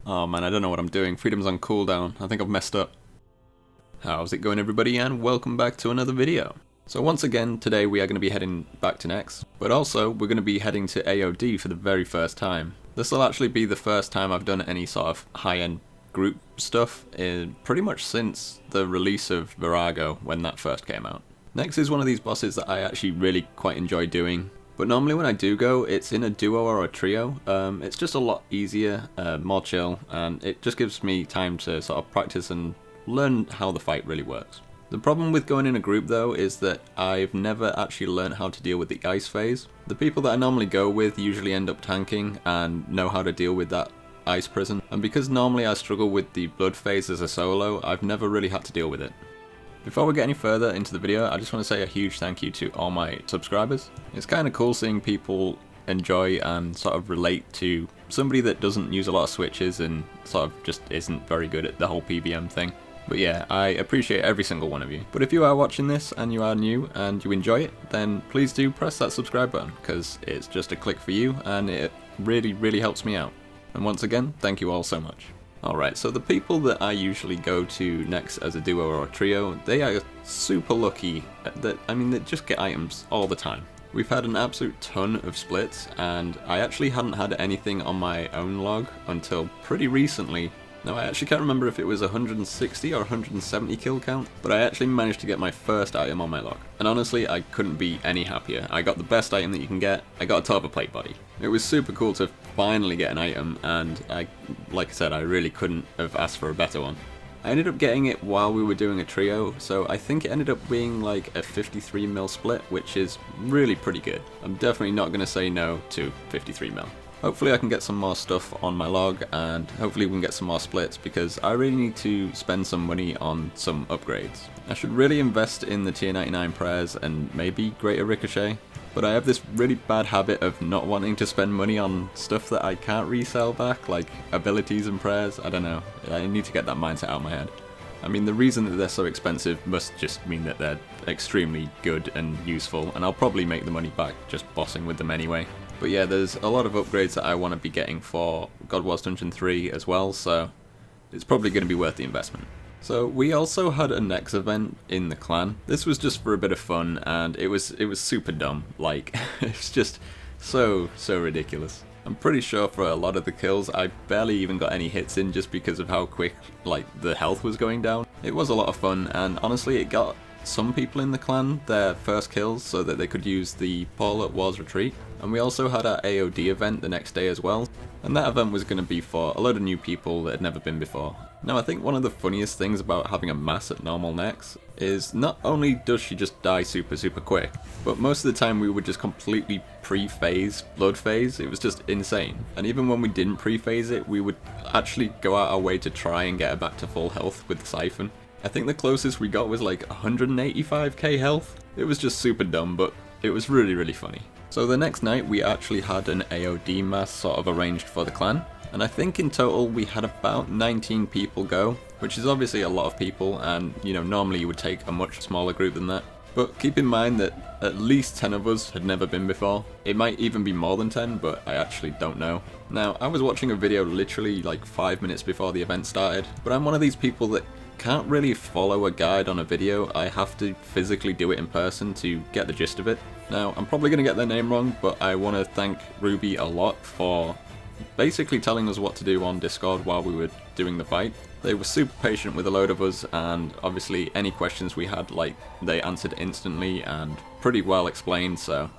Oh man, I don't know what I'm doing. Freedom's on cooldown. I think I've messed up. How's it going, everybody, and welcome back to another video. So once again, today we are going to be heading back to Nex, but also we're going to be heading to AOD for the very first time. This will actually be the first time I've done any sort of high-end group stuff pretty much since the release of Virago when that first came out. Nex is one of these bosses that I actually really quite enjoy doing. But normally when I do go, it's in a duo or a trio. It's just a lot easier, more chill, and it just gives me time to sort of practice and learn how the fight really works. The problem with going in a group though is that I've never actually learned how to deal with the ice phase. The people that I normally go with usually end up tanking and know how to deal with that ice prison, and because normally I struggle with the blood phase as a solo, I've never really had to deal with it. Before we get any further into the video, I just want to say a huge thank you to all my subscribers. It's kind of cool seeing people enjoy and sort of relate to somebody that doesn't use a lot of switches and sort of just isn't very good at the whole PvM thing. But yeah, I appreciate every single one of you. But if you are watching this and you are new and you enjoy it, then please do press that subscribe button, because it's just a click for you and it really helps me out. And once again, thank you all so much. Alright, so the people that I usually go to next as a duo or a trio, they are super lucky that, they just get items all the time. We've had an absolute ton of splits, and I actually hadn't had anything on my own log until pretty recently. Now I actually can't remember if it was 160 or 170 kill count, but I actually managed to get my first item on my log. And honestly, I couldn't be any happier. I got the best item that you can get. I got a Torva plate body. It was super cool to finally get an item, and like I said, I really couldn't have asked for a better one. I ended up getting it while we were doing a trio, so I think it ended up being like a 53 mil split, which is really pretty good. I'm definitely not going to say no to 53 mil. Hopefully I can get some more stuff on my log, and hopefully we can get some more splits, because I really need to spend some money on some upgrades. I should really invest in the tier 99 prayers and maybe greater ricochet, but I have this really bad habit of not wanting to spend money on stuff that I can't resell back, like abilities and prayers. I don't know, I need to get that mindset out of my head. I mean, the reason that they're so expensive must just mean that they're extremely good and useful, and I'll probably make the money back just bossing with them anyway. But yeah, there's a lot of upgrades that I want to be getting for God Wars Dungeon 3 as well, so it's probably going to be worth the investment. So we also had a Nex event in the clan. This was just for a bit of fun, and it was super dumb. Like, it's just so ridiculous. I'm pretty sure for a lot of the kills, I barely even got any hits in just because of how quick, like, the health was going down. It was a lot of fun, and honestly, it got some people in the clan their first kills so that they could use the Paul at War's Retreat. And we also had our AOD event the next day as well, and that event was going to be for a load of new people that had never been before. Now I think one of the funniest things about having a mass at normal Nex is not only does she just die super quick, but most of the time we would just completely pre-phase blood phase. It was just insane. And even when we didn't pre-phase it, we would actually go out our way to try and get her back to full health with the siphon. I think the closest we got was like 185k health. It was just super dumb, but it was really funny. So the next night we actually had an AOD mass sort of arranged for the clan, and I think in total we had about 19 people go, which is obviously a lot of people, and you know, normally you would take a much smaller group than that. But keep in mind that at least 10 of us had never been before. It might even be more than 10, but I actually don't know. Now, I was watching a video literally like 5 minutes before the event started, but I'm one of these people that can't really follow a guide on a video. I have to physically do it in person to get the gist of it. Now, I'm probably going to get their name wrong, but I want to thank Ruby a lot for basically telling us what to do on Discord while we were doing the fight. They were super patient with a load of us, and obviously any questions we had, like, they answered instantly and pretty well explained, so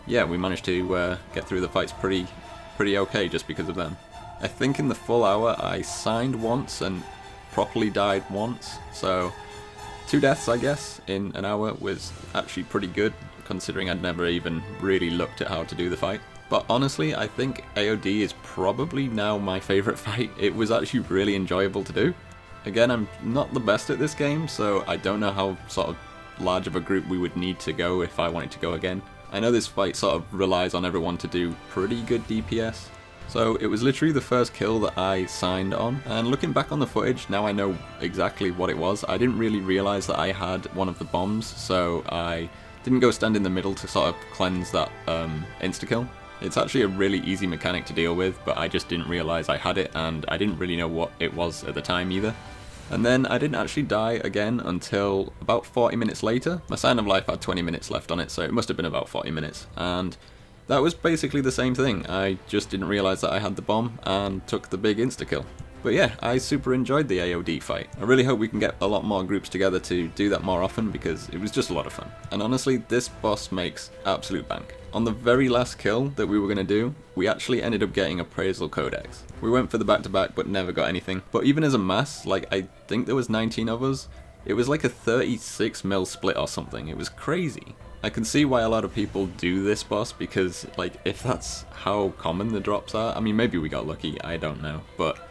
yeah, we managed to get through the fights pretty okay just because of them. I think in the full hour I signed once and properly died once, so 2 deaths I guess in an hour was actually pretty good, considering I'd never even really looked at how to do the fight. But honestly, I think AOD is probably now my favourite fight. It was actually really enjoyable to do. Again, I'm not the best at this game, so I don't know how sort of large of a group we would need to go if I wanted to go again. I know this fight sort of relies on everyone to do pretty good DPS, so it was literally the first kill that I signed on, and looking back on the footage, now I know exactly what it was. I didn't really realise that I had one of the bombs, so I didn't go stand in the middle to sort of cleanse that insta-kill. It's actually a really easy mechanic to deal with, but I just didn't realise I had it, and I didn't really know what it was at the time either. And then I didn't actually die again until about 40 minutes later. My Sign of Life had 20 minutes left on it, so it must have been about 40 minutes. And that was basically the same thing. I just didn't realise that I had the bomb and took the big insta-kill. But yeah, I super enjoyed the AOD fight. I really hope we can get a lot more groups together to do that more often because it was just a lot of fun. And honestly, this boss makes absolute bank. On the very last kill that we were going to do, we actually ended up getting Appraisal Codex. We went for the back-to-back but never got anything. But even as a mass, like I think there was 19 of us, it was like a 36 mil split or something. It was crazy. I can see why a lot of people do this boss because like if that's how common the drops are, I mean maybe we got lucky, I don't know. But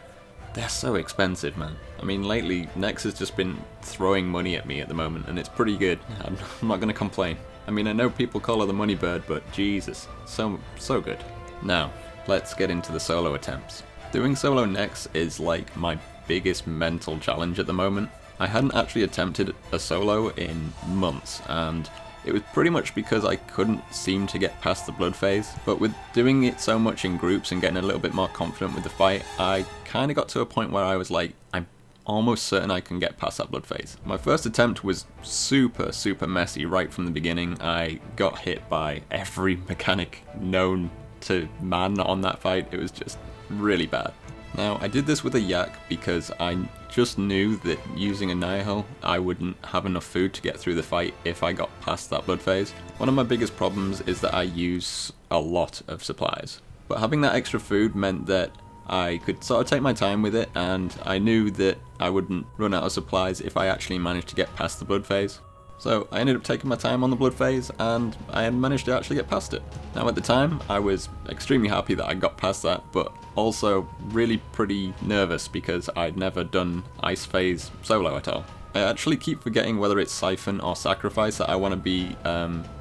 they're so expensive, man. I mean, lately, Nex has just been throwing money at me at the moment, and it's pretty good. I'm not gonna complain. I mean, I know people call her the money bird, but Jesus, so good. Now, let's get into the solo attempts. Doing solo Nex is like my biggest mental challenge at the moment. I hadn't actually attempted a solo in months, and it was pretty much because I couldn't seem to get past the blood phase, but with doing it so much in groups and getting a little bit more confident with the fight, I kind of got to a point where I was like, I'm almost certain I can get past that blood phase. My first attempt was super messy right from the beginning. I got hit by every mechanic known to man on that fight. It was just really bad. Now, I did this with a yak because I just knew that using a Nihil, I wouldn't have enough food to get through the fight if I got past that blood phase. One of my biggest problems is that I use a lot of supplies. But having that extra food meant that I could sort of take my time with it, and I knew that I wouldn't run out of supplies if I actually managed to get past the blood phase. So I ended up taking my time on the blood phase, and I had managed to actually get past it. Now at the time, I was extremely happy that I got past that, but also really pretty nervous because I'd never done ice phase solo at all. I actually keep forgetting whether it's Siphon or Sacrifice that I want to be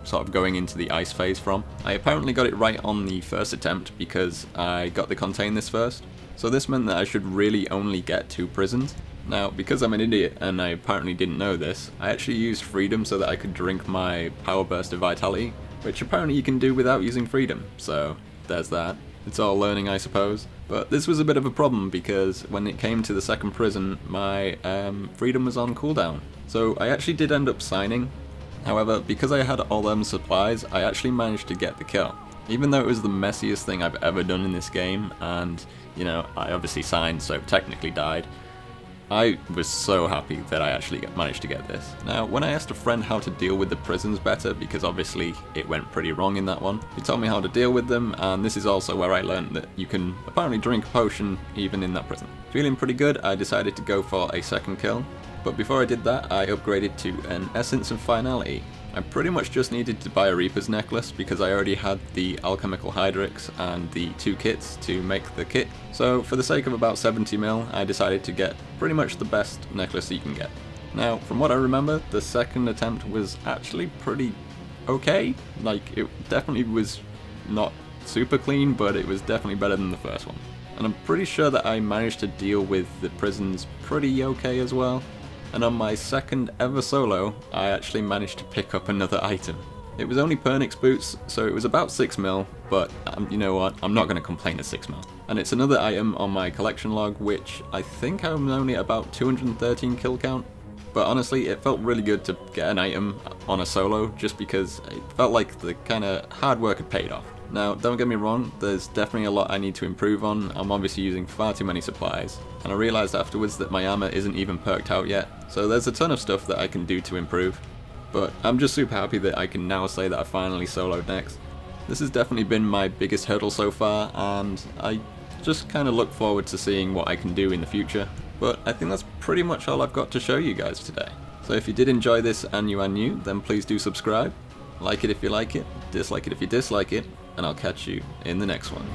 sort of going into the ice phase from. I apparently got it right on the first attempt because I got the Contain this first. So this meant that I should really only get 2 prisons. Now, because I'm an idiot and I apparently didn't know this, I actually used Freedom so that I could drink my Power Burst of Vitality, which apparently you can do without using Freedom, so there's that. It's all learning, I suppose. But this was a bit of a problem because when it came to the second prison, my Freedom was on cooldown. So I actually did end up signing. However, because I had all them supplies, I actually managed to get the kill. Even though it was the messiest thing I've ever done in this game, and, you know, I obviously signed, so technically died, I was so happy that I actually managed to get this. Now, when I asked a friend how to deal with the prisons better, because obviously it went pretty wrong in that one, he told me how to deal with them, and this is also where I learned that you can apparently drink a potion even in that prison. Feeling pretty good, I decided to go for a second kill, but before I did that, I upgraded to an Essence of Finality. I pretty much just needed to buy a Reaper's necklace because I already had the Alchemical Hydrix and the 2 kits to make the kit. So for the sake of about 70 mil, I decided to get pretty much the best necklace you can get. Now, from what I remember, the second attempt was actually pretty okay. Like, it definitely was not super clean, but it was definitely better than the first one. And I'm pretty sure that I managed to deal with the prisons pretty okay as well. And on my second ever solo, I actually managed to pick up another item. It was only Pernix boots, so it was about 6 mil, but you know what, I'm not going to complain at 6 mil. And it's another item on my collection log, which I think I'm only at about 213 kill count. But honestly, it felt really good to get an item on a solo, just because it felt like the kind of hard work had paid off. Now, don't get me wrong, there's definitely a lot I need to improve on. I'm obviously using far too many supplies, and I realised afterwards that my armour isn't even perked out yet, so there's a ton of stuff that I can do to improve. But I'm just super happy that I can now say that I finally soloed Nex. This has definitely been my biggest hurdle so far, and I just kind of look forward to seeing what I can do in the future. But I think that's pretty much all I've got to show you guys today. So if you did enjoy this and you are new, then please do subscribe. Like it if you like it, dislike it if you dislike it, and I'll catch you in the next one.